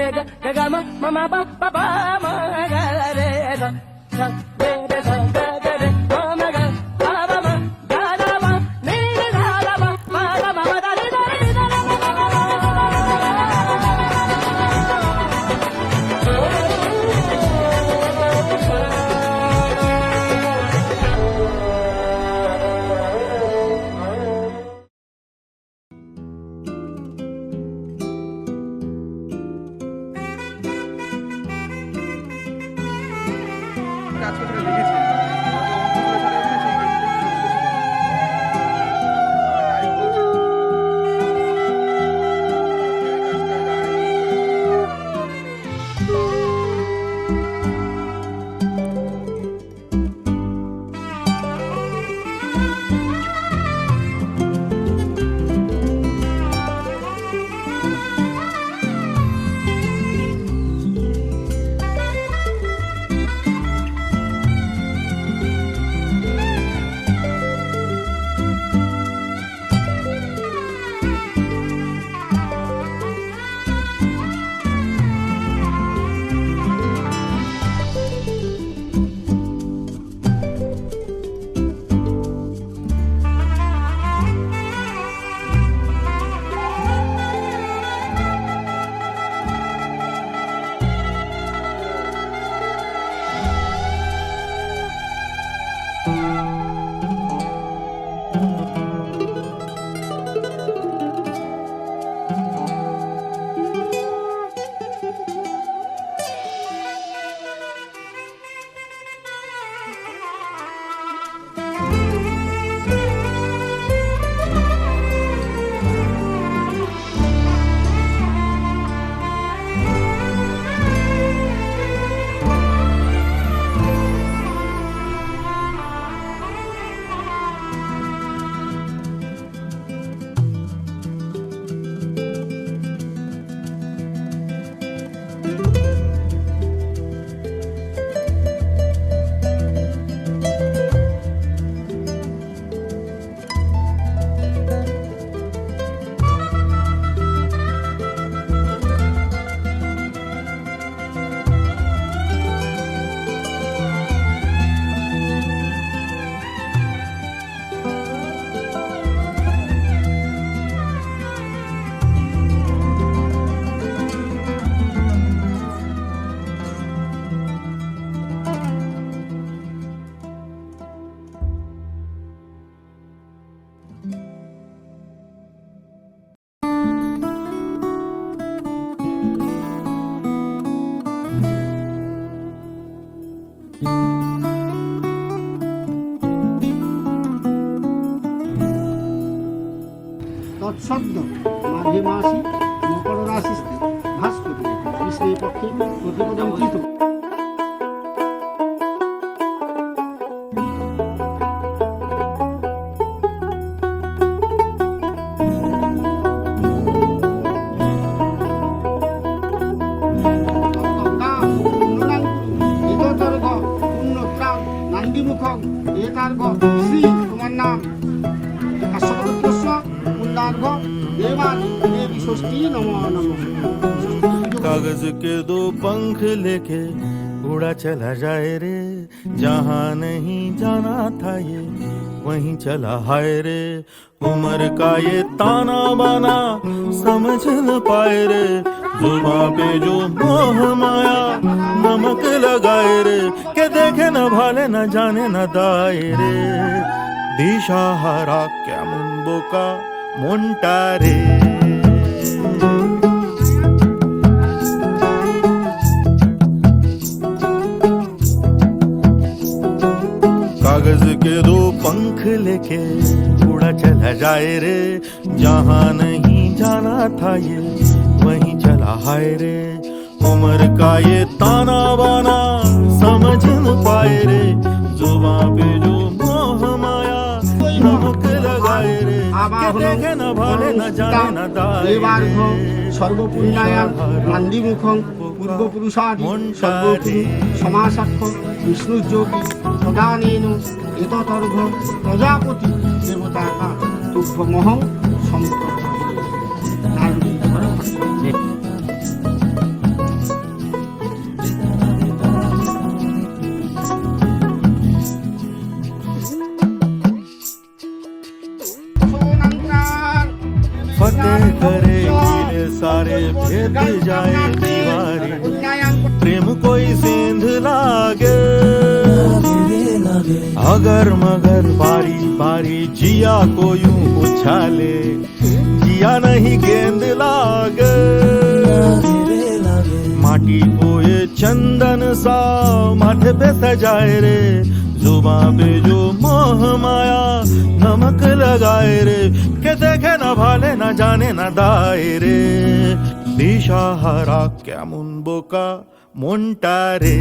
re ga ga ga ma ma pa pa pa ma ga re ga sa re re sa ga ga re ma ma ga pa pa ma ga da ma ni ga da ma ga ma da re da re da ma কাজ করতে দেখেছি তৎসদ্য মাঘে মাসি মকর রাশিস্থে বৃহস্পতি কৃষ্ণের পক্ষে প্রতিপদম কৃত শ্রী তোমার নাম कागज के दो पंख लेके उड़ा चला जाए रे, जहाँ नहीं जाना था ये वहीं चला हाय रे। उम्र का ये ताना बाना समझ न पाए रे, जुबां पे जो मोह माया नमक लगाए रे, के देखे न भाले न जाने न दाए रे। दिशा हारा क्या मुंबोका मोंटारे कागज के दो पंख लेके उड़ा चला जाए रे, जहाँ नहीं जाना था ये वहीं चला हाय रे। उम्र का ये ताना बाना समझ न पाए रे, जुबां पे जो मोह माया नमक लगाए रे, के देखे न भाले न जाने न दाए रे। সর্বপুণ্যায়া নান্দিমুখং পূর্বপুরুষাদি সর্বপুরু সমাসাক্ষ বিষ্ণুযোগী প্রদানেন এততর্ঘ প্রজাপতি দেবতাকা তুভ্যমহং সম্পদ। बातें करे गिले सारे भेद जाए दीवारे प्रेम कोई सेंध लागे अगर मगर बारी बारी जिया को यूं उछाले जिया नहीं गेंद लागे माटी को ये चंदन सा माथे पे सजाए रे जुबां पे जो मोह माया नमक लगाए रे के देखे न भाले न जाने न दाए रे दिशाहारा केमन बोका মনটা রে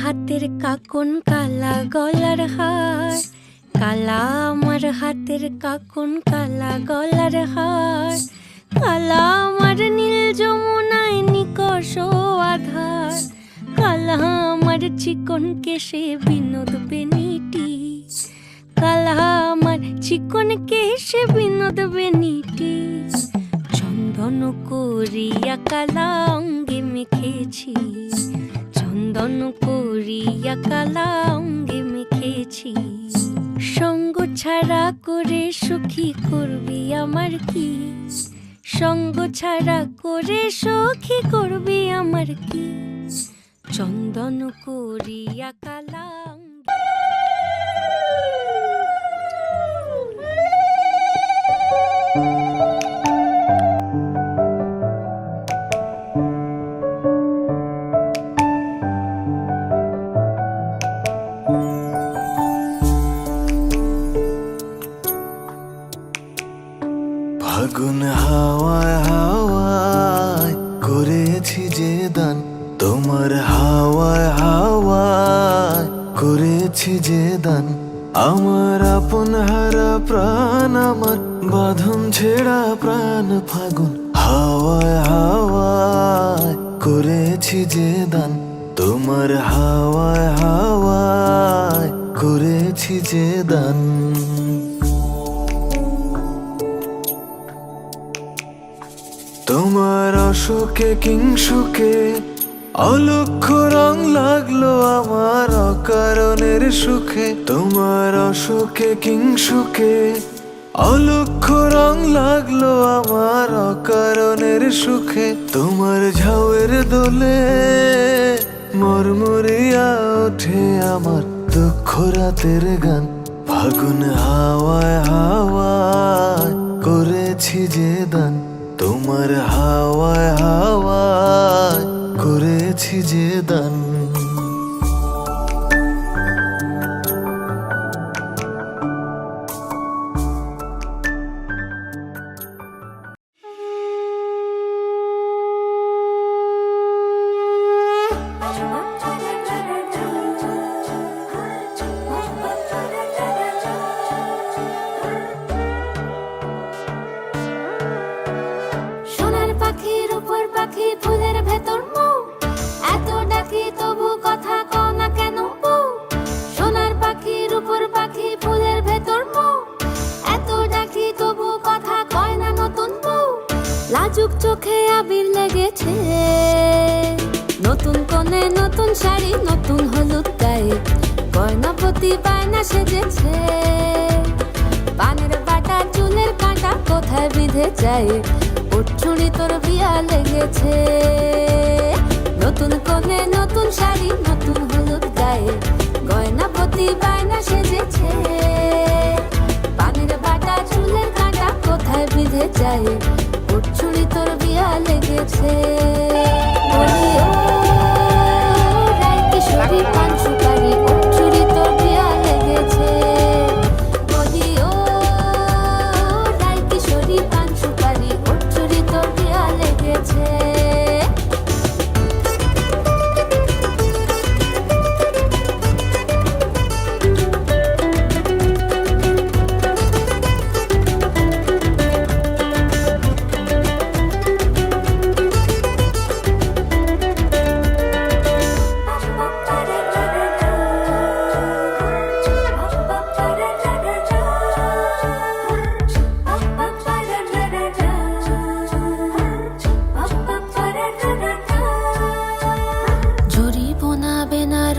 হাতের কাকন কালা গলার হার কালা আমার হাতের কাকন কালা গলার হার কালা আমার নীল যমুনায় নিকষ আধার কালা আমার চিকন কেশে বিনোদ বেনিটি কালা আমার চিকন কেশে বিনোদ বেনিটি চন্দন করিয়া কালা অঙ্গে মেখেছি চন্দন করিয়া কালা অঙ্গে মেখেছি সঙ্গ ছাড়া করে সুখী করবি আমার কি সঙ্গ ছাড়া করে সুখী করবি আমার কি চন্দন করিয়া কালা অঙ্গে ফাগুন হাওয়ায় হাওয়ায় করেছি যে দান তোমার হাওয়ায় হাওয়ায় করেছি যে দান আমার আপন হারা প্রাণ আমার বাঁধন ছেড়া প্রাণ ফাগুন হাওয়ায় হাওয়ায় করেছি যে দান তোমার হাওয়ায় হাওয়ায় করেছি যে দান তোমার অশোকে কিংসুকে অলক্ষ্য রং লাগলো আমার অকারণের সুখে তোমার অশোকে কিংসুকে অলক্ষ্য রং লাগলো আমার অকারণের সুখে তোমার ঝাউয়ের দোলে মরমরিয়া ওঠে আমার দুঃখ রাতের গান ফাগুন হাওয়ায় হাওয়ায় করেছি যে দান তোমার হাওয়ায় হাওয়ায় করেছি যে দান লাজুক চোখে আবির লেগেছে নতুন কোণে নতুন শাড়ি নতুন হলুদ গায়ে গয়নাপতি বায়না সেজেছে পানের বাটা চুলের কাঁটা কোথায় বিঁধে যায় ওর চুড়ি তোর বিয়া লেগেছে নতুন কোণে নতুন শাড়ি নতুন হলুদ গায়ে গয়নাপতি বায়না সেজেছে পানের বাটা চুলের কাঁটা কোথায় বিঁধে যায় ওর চুড়ি তোর বিয়া লেগেছে বলি ও রায় কিশোরী পান সুপারি ওর চুড়ি তোর বিয়া লেগেছে বলি ও রায় কিশোরী পান সুপারি ওর চুড়ি তোর বিয়া লেগেছে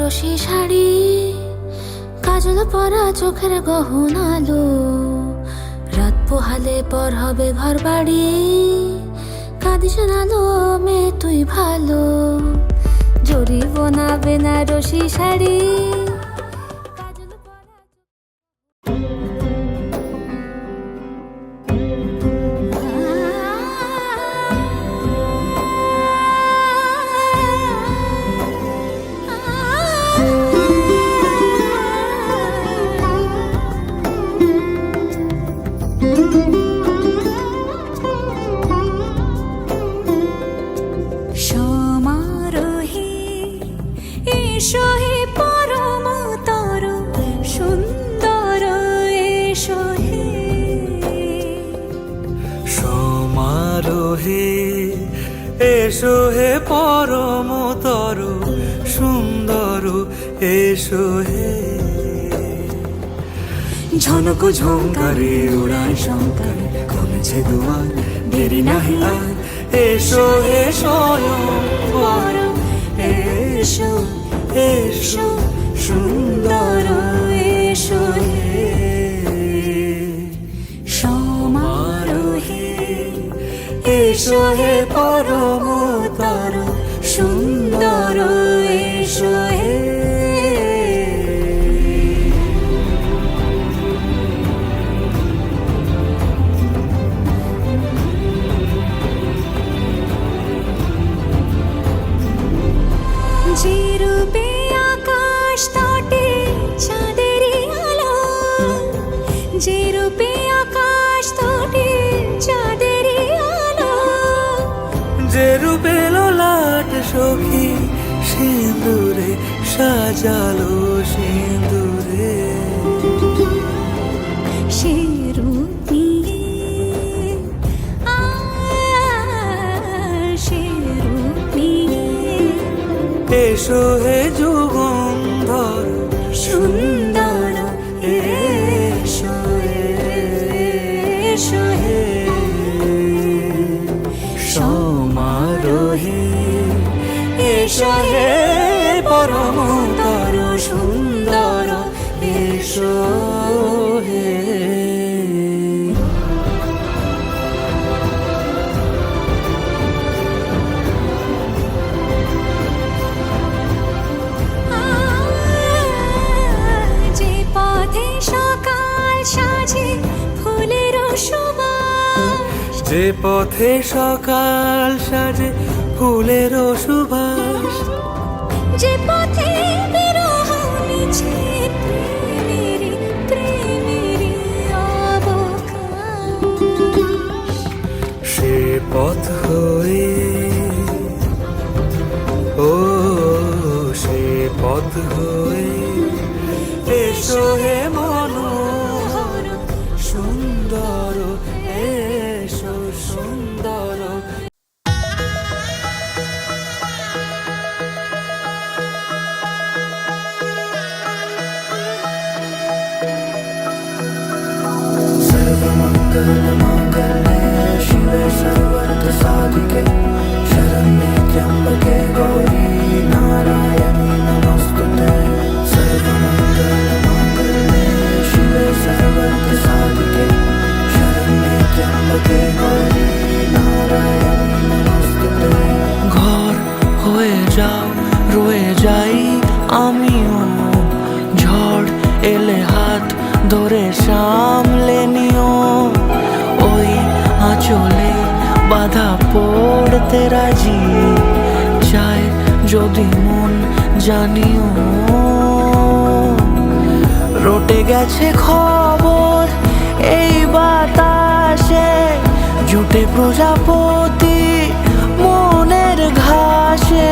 বেনারসি শাড়ি, কাজল পরা চোখের গহনালো, রাত পোহালে পর হবে ঘর বাড়ি, কাঁদিস নালো মেয়ে তুই ভালো, জড়িব না বেনারসি শাড়ি। সমারোহে এসো হে পরম তর সুন্দর এসো হে, সমারোহে এসো হে পরমতর সুন্দর এসো হে, ঝনক ঝঙ্কারে উড়ায় শঙ্কারে কমেছে দুয়ার, দেরি নাহি আর এসো হে স্বয়ং বর, এসো এসো সুন্দর এসো হে, সমারোহে এসো হে পরমতর সুন্দর এসো হে। যে রূপে আকাশ তটে চাঁদেরই আলো, যে রূপে আকাশ তটে চাঁদেরই আলো, যে রূপে ললাট সখী সিঁদুরে সাজালো সিঁদুরে, সে রূপ নিয়ে সে রূপ নিয়ে এসো হে যুগন্ধর সুন্দর এসো এসো হে, সমারোহে এসো হে পরমতর সুন্দর এসো হে। যে পথে সকাল সাজে ফুলের সুবাস, যে পথে সকাল সাজে ফুলের সুবাস, যে পথে বিরহ মিছে প্রেমেরই প্রেমেরই অবকাশ, সে পথ হয়ে ও সে পথ হয়ে এসো হে মনোহর সুন্দর এসো সুন্দর। सर्वमङ्गलमाङ्गल्ये शिवे सर्वार्थसाधिके शरण्ये त्र्यम्बके गौरी नारायणी नमोस्तुते, सर्वमङ्गलमाङ्गल्ये शिवे सर्वार्थसाधिके शरण्ये त्र्यम्बके गौरी नारायणी नमोस्तुते। ঘর হয়ে যাও রয়ে যাই আমিও, ঝড় এলে হাত ধরে সামলে নিও, ওই আঁচলে বাধা পড়তে রাজি, চাই যদি মন জানিও, রটে গেছে খবর এই বাতাসে, জুটে প্রজাপতি মনের ঘাসে,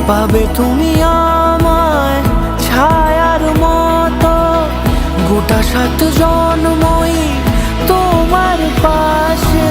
পাবে তুমি আমায় ছায়ার মতো, গোটা 7 জন্মই তোমার পাশে।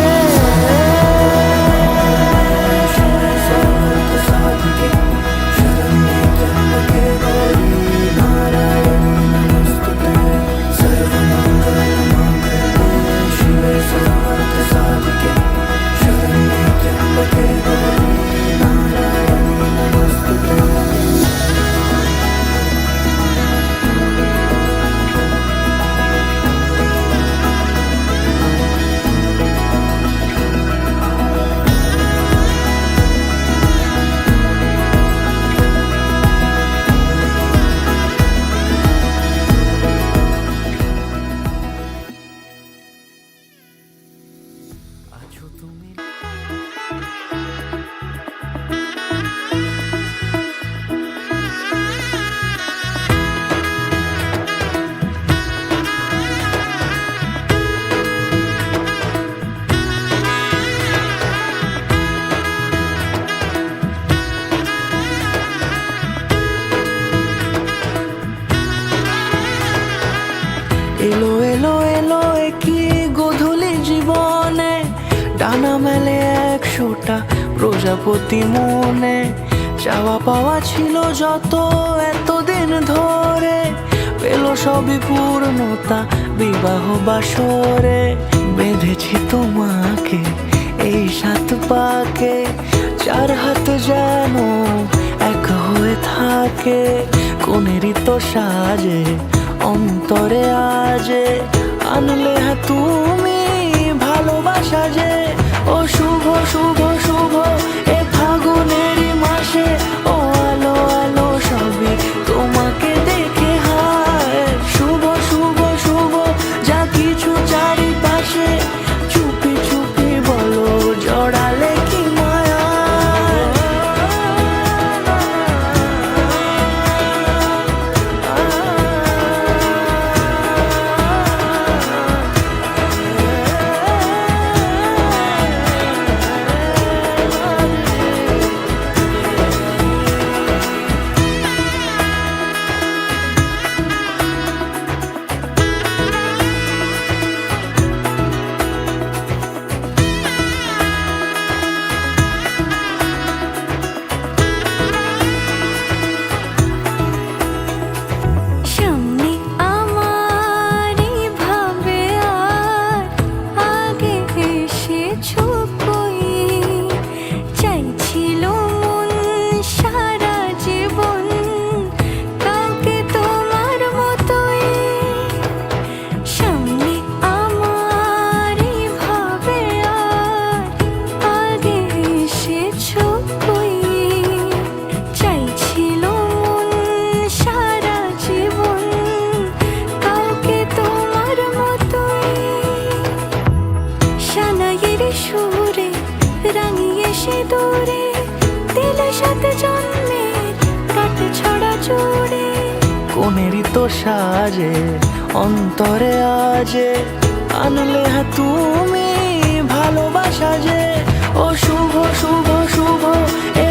প্রজাপতি মনে চাওয়া পাওয়া ছিল যত এতদিন ধরে, পেল সবই পূর্ণতা বিবাহ বাসরে। বেঁধেছি তোমাকে এই 7 পাকে, 4 হাত যেন এক হয়ে থাকে। কোনেরই তো সাজে অন্তরে আজে, আনলে তুমি ভালোবাসা যে। ও শুভ শুভ শুভ এ ফাগুনেরই মাসে, ও আলো আলো সবই তোমাকে দেখে হায়। শুভ শুভ শুভ যা কিছু চারিপাশে, চুপি চুপি বলো জড়ালে কি মায়া। সামনে আমার ভাবে আর আগে এসেছো কই, চাইছিল মন সারা জীবন কাউকে তোমার মতোই। সামনে আমার ভাবে আর আগে এসেছো কই, চাইছিল মন সারা জীবন কাউকে তোমার মতোই। সানাইয়ের সুরে রাঙিয়ে সে দূরে, দিলে 7 জন্মের কাট ছড়া জোড়ে। কোনেরই তো সাজে অন্তরে আজে, আনলে তুমি ভালোবাসা যে। ও শুভ শুভ শুভ এ